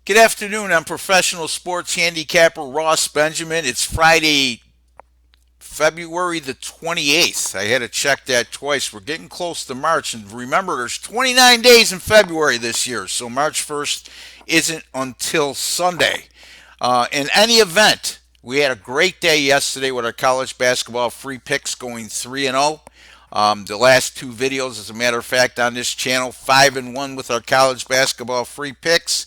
Good afternoon. I'm professional sports handicapper Ross Benjamin. It's Friday, February the 28th. I had to check that twice. We're getting close to March. And remember, there's 29 days in February this year. So March 1st isn't until Sunday. In any event, we had a great day yesterday with our college basketball free picks going 3 and 0. The last two videos, as a matter of fact, on this channel, 5 and 1 with our college basketball free picks.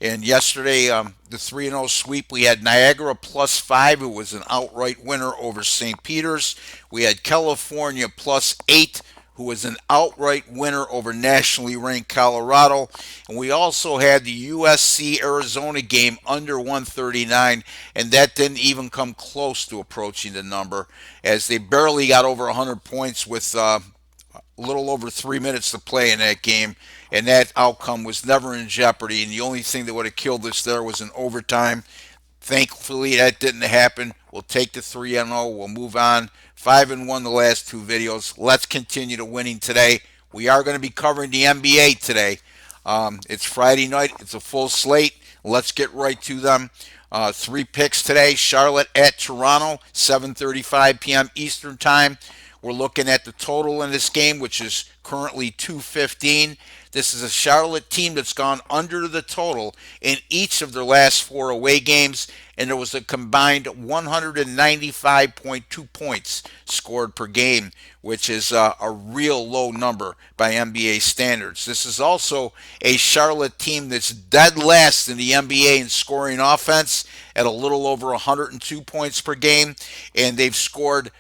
And yesterday, the 3 0 sweep, we had Niagara +5. It was an outright winner over St. Peter's. We had California +8, who was an outright winner over nationally ranked Colorado. And we also had the USC Arizona game under 139, and that didn't even come close to approaching the number, as they barely got over 100 points with a little over 3 minutes to play in that game, and that outcome was never in jeopardy. And the only thing that would have killed us there was an overtime. Thankfully, that didn't happen. We'll take the 3 0. We'll move on. 5 and 1 the last two videos. Let's continue to winning today. We are going to be covering the NBA today. It's Friday night. It's a full slate. Let's get right to them. Three picks today. Charlotte at Toronto, 7:35 p.m. Eastern Time. We're looking at the total in this game, which is currently 215. This is a Charlotte team that's gone under the total in each of their last four away games, and there was a combined 195.2 points scored per game, which is a real low number by NBA standards. This is also a Charlotte team that's dead last in the NBA in scoring offense at a little over 102 points per game, and they've scored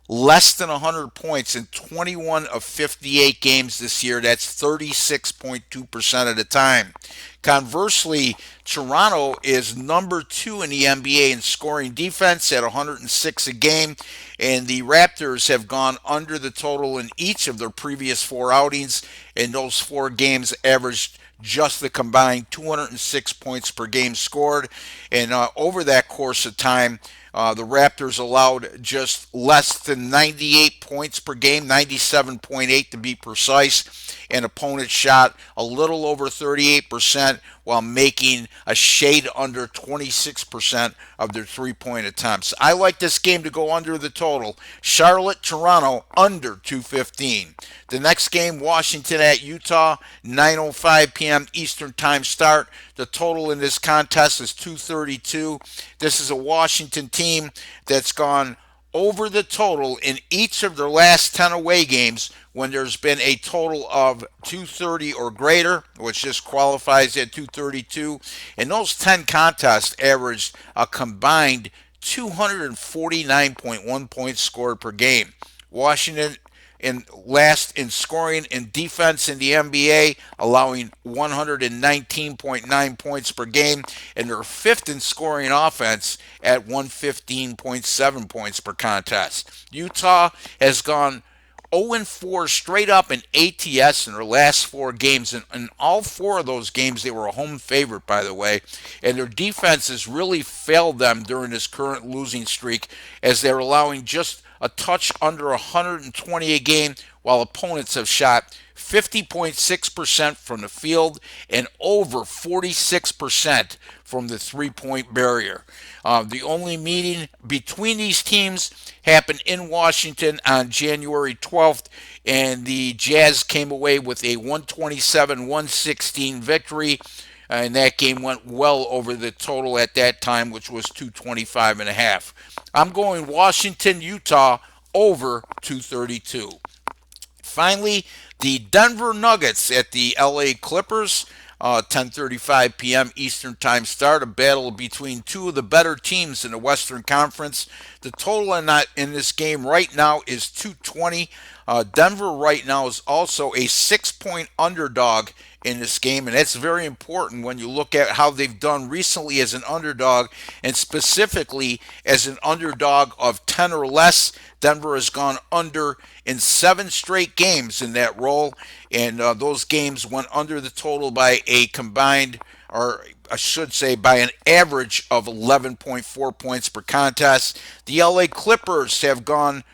less than 100 points in 21 of 58 games this year. That's 36.2% of the time. Conversely, Toronto is number two in the NBA in scoring defense at 106 a game, and the Raptors have gone under the total in each of their previous four outings, and those four games averaged just the combined 206 points per game scored. And over that course of time, the Raptors allowed just less than 98 points per game, 97.8 to be precise, and opponents shot a little over 38% while making a shade under 26% of their three-point attempts. I like this game to go under the total. Charlotte, Toronto, under 215. The next game, Washington at Utah, 9:05 p.m. Eastern Time start. The total in this contest is 232. This is a Washington team that's gone over the total in each of their last 10 away games when there's been a total of 230 or greater, which just qualifies at 232. And those 10 contests averaged a combined 249.1 points scored per game. Washington in last in scoring and defense in the NBA, allowing 119.9 points per game, and they're fifth in scoring offense at 115.7 points per contest. Utah has gone 0-4 straight up in ATS in their last four games. And in all four of those games, they were a home favorite, by the way. And their defense has really failed them during this current losing streak, as they're allowing just a touch under 120 a game, while opponents have shot 50.6% from the field and over 46% from the three-point barrier. The only meeting between these teams happened in Washington on January 12th, and the Jazz came away with a 127-116 victory. And that game went well over the total at that time, which was 225.5. I'm going Washington, Utah over 232. Finally, the Denver Nuggets at the LA Clippers. 10:35 p.m. Eastern Time start. A battle between two of the better teams in the Western Conference. The total in this game right now is 220. Denver right now is also a 6-point underdog in this game, and that's very important when you look at how they've done recently as an underdog, and specifically as an underdog of 10 or less. Denver has gone under in 7 straight games in that role, and those games went under the total by a combined, or I should say by an average of 11.4 points per contest. The LA Clippers have gone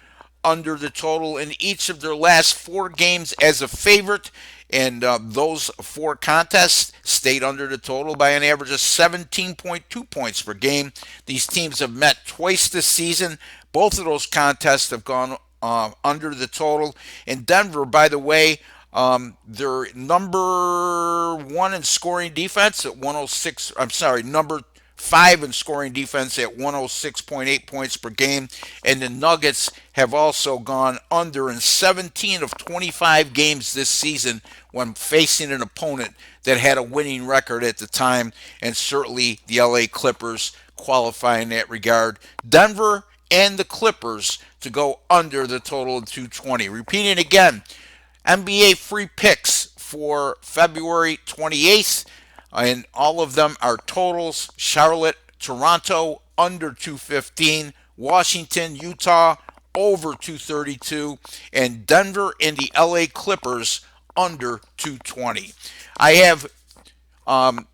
under the total in each of their last four games as a favorite. And those four contests stayed under the total by an average of 17.2 points per game. These teams have met twice this season. Both of those contests have gone under the total. In Denver, by the way, they're number one in scoring defense at 106. I'm sorry, number five in scoring defense at 106.8 points per game. And the Nuggets have also gone under in 17 of 25 games this season when facing an opponent that had a winning record at the time. And certainly the LA Clippers qualify in that regard. Denver and the Clippers to go under the total of 220. Repeating again, NBA free picks for February 28th, and all of them are totals. Charlotte, Toronto, under 215. Washington, Utah, over 232. And Denver and the LA Clippers, under 220. I have a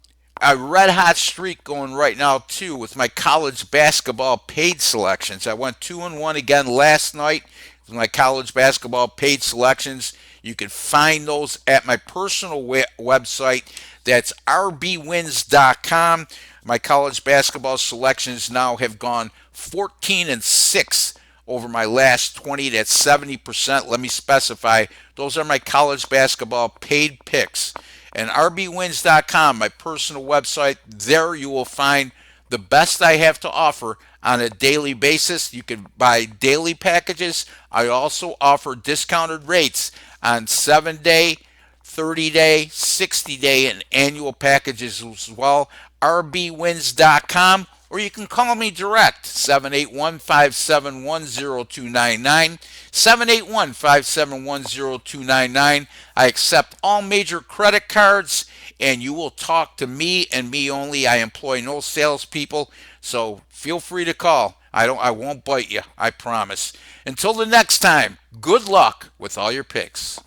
red hot streak going right now too with my college basketball paid selections. I went 2-1 again last night with my college basketball paid selections. You can find those at my personal website. That's rbwins.com. My college basketball selections now have gone 14-6 over my last 20. That's 70%. Let me specify. Those are my college basketball paid picks. And rbwins.com, my personal website, there you will find the best I have to offer on a daily basis. You can buy daily packages. I also offer discounted rates on 7-day, 30-day, 60-day, and annual packages as well. rbwins.com, or you can call me direct, 781-571-0299, 781-571-0299. I accept all major credit cards, and you will talk to me and me only. I employ no salespeople, so feel free to call. I won't bite you, I promise. Until the next time, good luck with all your picks.